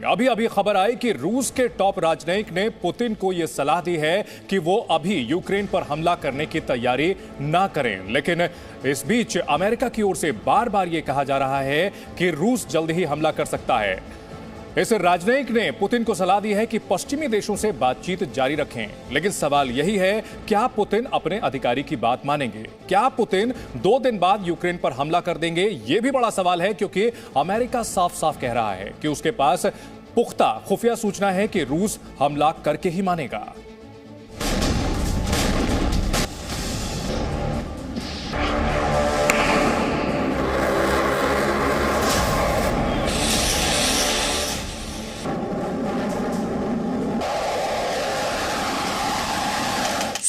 अभी अभी खबर आई कि रूस के टॉप राजनयिक ने पुतिन को यह सलाह दी है कि वो अभी यूक्रेन पर हमला करने की तैयारी ना करें। लेकिन इस बीच अमेरिका की ओर से बार बार यह कहा जा रहा है कि रूस जल्द ही हमला कर सकता है। इस राजनयिक ने पुतिन को सलाह दी है कि पश्चिमी देशों से बातचीत जारी रखें। लेकिन सवाल यही है, क्या पुतिन अपने अधिकारी की बात मानेंगे? क्या पुतिन 2 दिन बाद यूक्रेन पर हमला कर देंगे? यह भी बड़ा सवाल है, क्योंकि अमेरिका साफ साफ कह रहा है कि उसके पास पुख्ता खुफिया सूचना है कि रूस हमला करके ही मानेगा।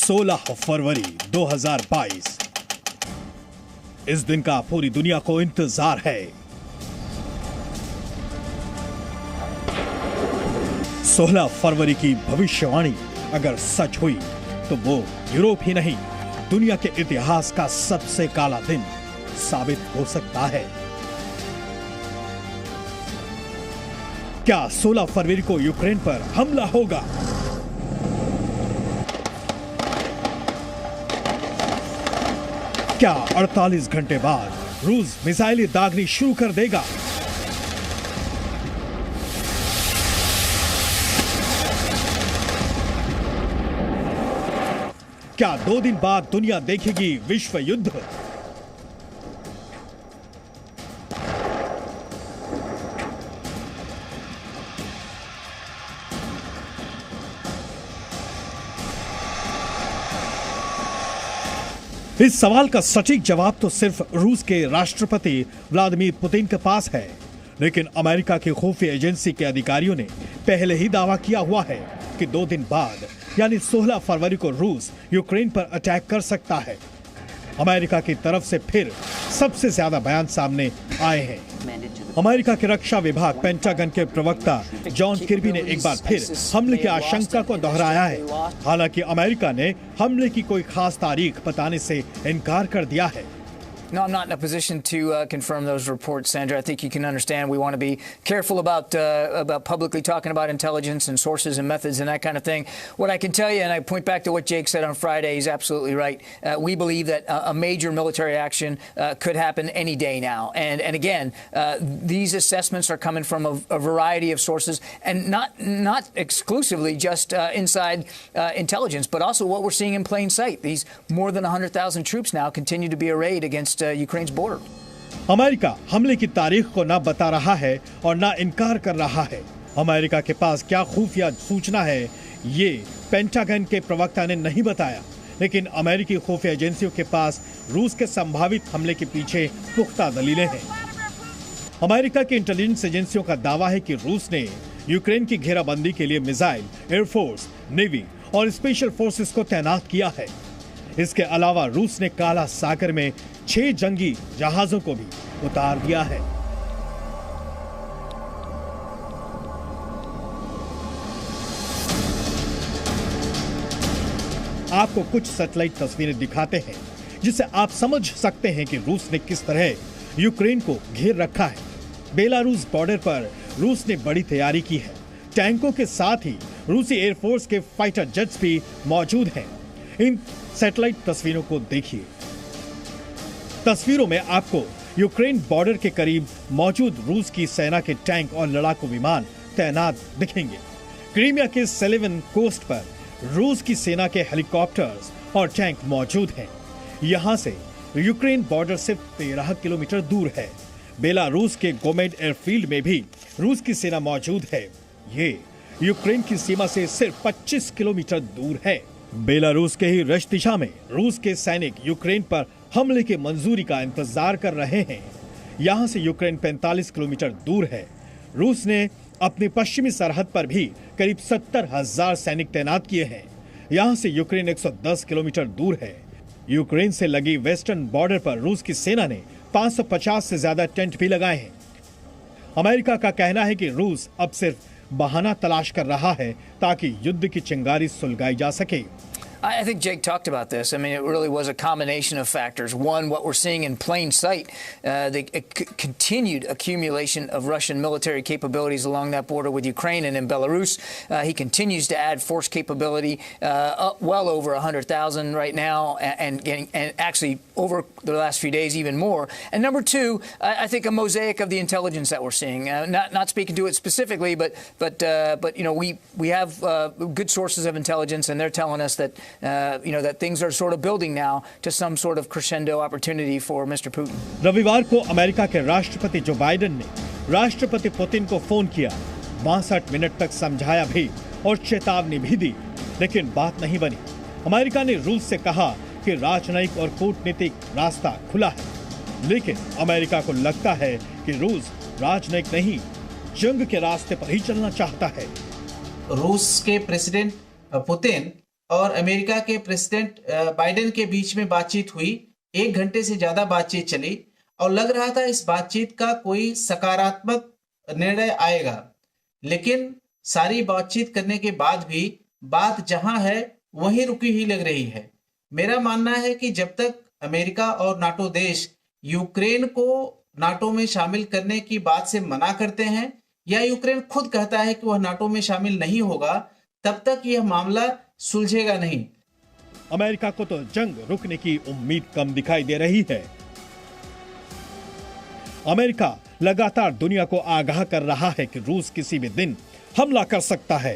16 फरवरी 2022 इस दिन का पूरी दुनिया को इंतजार है। 16 फरवरी की भविष्यवाणी अगर सच हुई तो वो यूरोप ही नहीं, दुनिया के इतिहास का सबसे काला दिन साबित हो सकता है। क्या 16 फरवरी को यूक्रेन पर हमला होगा? क्या 48 घंटे बाद रूस मिसाइलें दागनी शुरू कर देगा? क्या 2 दिन बाद दुनिया देखेगी विश्व युद्ध? इस सवाल का सटीक जवाब तो सिर्फ रूस के राष्ट्रपति व्लादिमीर पुतिन के पास है, लेकिन अमेरिका की खुफिया एजेंसी के अधिकारियों ने पहले ही दावा किया हुआ है कि 2 दिन बाद यानी 16 फरवरी को रूस यूक्रेन पर अटैक कर सकता है। अमेरिका की तरफ से फिर सबसे ज्यादा बयान सामने आए हैं। अमेरिका के रक्षा विभाग पेंटागन के प्रवक्ता जॉन किर्बी ने एक बार फिर हमले की आशंका को दोहराया है। हालांकि अमेरिका ने हमले की कोई खास तारीख बताने से इनकार कर दिया है। No, I'm not in a position to confirm those reports, Sandra. I think you can understand we want to be careful about publicly talking about intelligence and sources and methods and that kind of thing. What I can tell you, and I point back to what Jake said on Friday, he's absolutely right. We believe that a major military action could happen any day now. And again, these assessments are coming from a variety of sources, and not exclusively just inside intelligence, but also what we're seeing in plain sight. These more than 100,000 troops now continue to be arrayed against Ukraine's border. America हमले की तारीख को ना बता रहा है और ना इनकार कर रहा है। अमेरिका के पास क्या खुफिया सूचना है, ये पेंटागन के प्रवक्ता ने नहीं बताया, लेकिन अमेरिकी खुफिया एजेंसियों के पास रूस के संभावित हमले के पीछे पुख्ता दलीलें हैं। अमेरिका की इंटेलिजेंस एजेंसियों का दावा है कि रूस ने यूक्रेन की घेराबंदी के लिए मिसाइल, एयरफोर्स, नेवी और स्पेशल फोर्सेस को तैनात किया है। इसके अलावा रूस ने काला सागर में 6 जंगी जहाजों को भी उतार दिया है। आपको कुछ सैटेलाइट तस्वीरें दिखाते हैं जिससे आप समझ सकते हैं कि रूस ने किस तरह यूक्रेन को घेर रखा है। बेलारूस बॉर्डर पर रूस ने बड़ी तैयारी की है। टैंकों के साथ ही रूसी एयरफोर्स के फाइटर जेट्स भी मौजूद हैं। इन सैटेलाइट तस्वीरों को देखिए। तस्वीरों में आपको यूक्रेन बॉर्डर के करीब मौजूद रूस की सेना के टैंक और लड़ाकू विमान तैनात दिखेंगे। क्रीमिया के सेलेवन कोस्ट पर रूस की सेना के हेलीकॉप्टर्स और टैंक मौजूद हैं। यहां से यूक्रेन बॉर्डर सिर्फ 13 किलोमीटर दूर है। बेलारूस के गोमेड एयरफील्ड में भी रूस की सेना मौजूद है। ये यूक्रेन की सीमा से सिर्फ 25 किलोमीटर दूर है। बेलारूस के ही रश दिशा में रूस के सैनिक यूक्रेन पर हमले की मंजूरी का इंतजार कर रहे हैं। यहां से यूक्रेन 45 किलोमीटर दूर है। रूस ने अपनी पश्चिमी सरहद पर भी करीब 70,000 सैनिक तैनात किए हैं। यहां से यूक्रेन 110 किलोमीटर दूर है। यूक्रेन से लगी वेस्टर्न बॉर्डर पर रूस की सेना ने 550 से ज्यादा टेंट भी लगाए हैं। अमेरिका का कहना है कि रूस अब सिर्फ बहाना तलाश कर रहा है ताकि युद्ध की चिंगारी सुलगाई जा सके। I think Jake talked about this. I mean, it really was a combination of factors. One, what we're seeing in plain sight, the continued accumulation of Russian military capabilities along that border with Ukraine and in Belarus. He continues to add force capability, up well over 100,000 right now, and actually over the last few days even more. And number two, I think a mosaic of the intelligence that we're seeing. Not speaking to it specifically, but you know, we have good sources of intelligence, and they're telling us that you know, that things are sort of building now to some sort of crescendo opportunity for Mr. Putin. रविवार को America के राष्ट्रपति Joe Biden ने राष्ट्रपति Putin को phone किया, 62 minute तक समझाया भी और चेतावनी भी दी, लेकिन बात नहीं बनी। अमेरिका ने रूस से कहा कि राजनयिक और कूटनीतिक रास्ता खुला है, लेकिन अमेरिका को लगता है कि रूस राजनयिक नहीं, जंग के रास्ते पर ही चलना चाहता है। रूस के प्रेसिडेंट पुतिन और अमेरिका के प्रेसिडेंट बाइडेन के बीच में बातचीत हुई, 1 घंटे से ज्यादा बातचीत चली और लग रहा था इस बातचीत का कोई सकारात्मक निर्णय आएगा, लेकिन सारी बातचीत करने के बाद भी बात जहां है वहीं रुकी ही लग रही है। मेरा मानना है कि जब तक अमेरिका और नाटो देश यूक्रेन को नाटो में शामिल करने की बात से मना करते हैं या यूक्रेन खुद कहता है कि वह नाटो में शामिल नहीं होगा, तब तक यह मामला सुलझेगा नहीं। अमेरिका को तो जंग रुकने की उम्मीद कम दिखाई दे रही है। अमेरिका लगातार दुनिया को आगाह कर रहा है कि रूस किसी भी दिन हमला कर सकता है।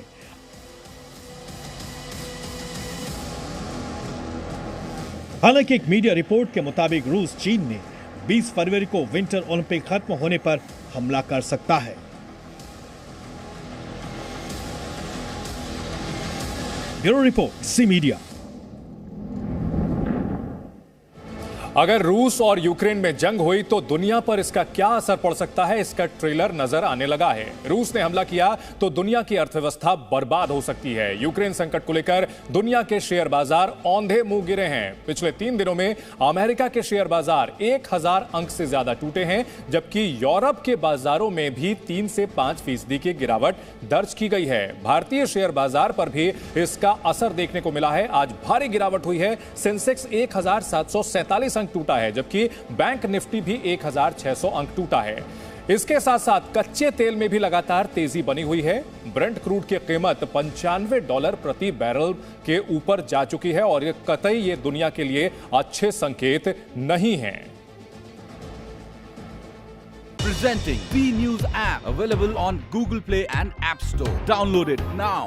हालांकि एक मीडिया रिपोर्ट के मुताबिक रूस चीन ने 20 फरवरी को विंटर ओलंपिक खत्म होने पर हमला कर सकता है। Bureau report, C media. अगर रूस और यूक्रेन में जंग हुई तो दुनिया पर इसका क्या असर पड़ सकता है, इसका ट्रेलर नजर आने लगा है। रूस ने हमला किया तो दुनिया की अर्थव्यवस्था बर्बाद हो सकती है। यूक्रेन संकट को लेकर दुनिया के शेयर बाजार औंधे मुंह गिरे हैं। पिछले 3 दिनों में अमेरिका के शेयर बाजार 1000 अंक से ज्यादा टूटे हैं, जबकि यूरोप के बाजारों में भी 3 से 5% की गिरावट दर्ज की गई है। भारतीय शेयर बाजार पर भी इसका असर देखने को मिला है। आज भारी गिरावट हुई है। सेंसेक्स 1747 टूटा है, जबकि बैंक निफ्टी भी 1600 अंक टूटा है। इसके साथ साथ कच्चे तेल में भी लगातार तेजी बनी हुई है। ब्रेंट क्रूड की कीमत $95 प्रति बैरल के ऊपर जा चुकी है और कतई ये दुनिया के लिए अच्छे संकेत नहीं है। Presenting B News app, available on Google Play and App Store. Download it now.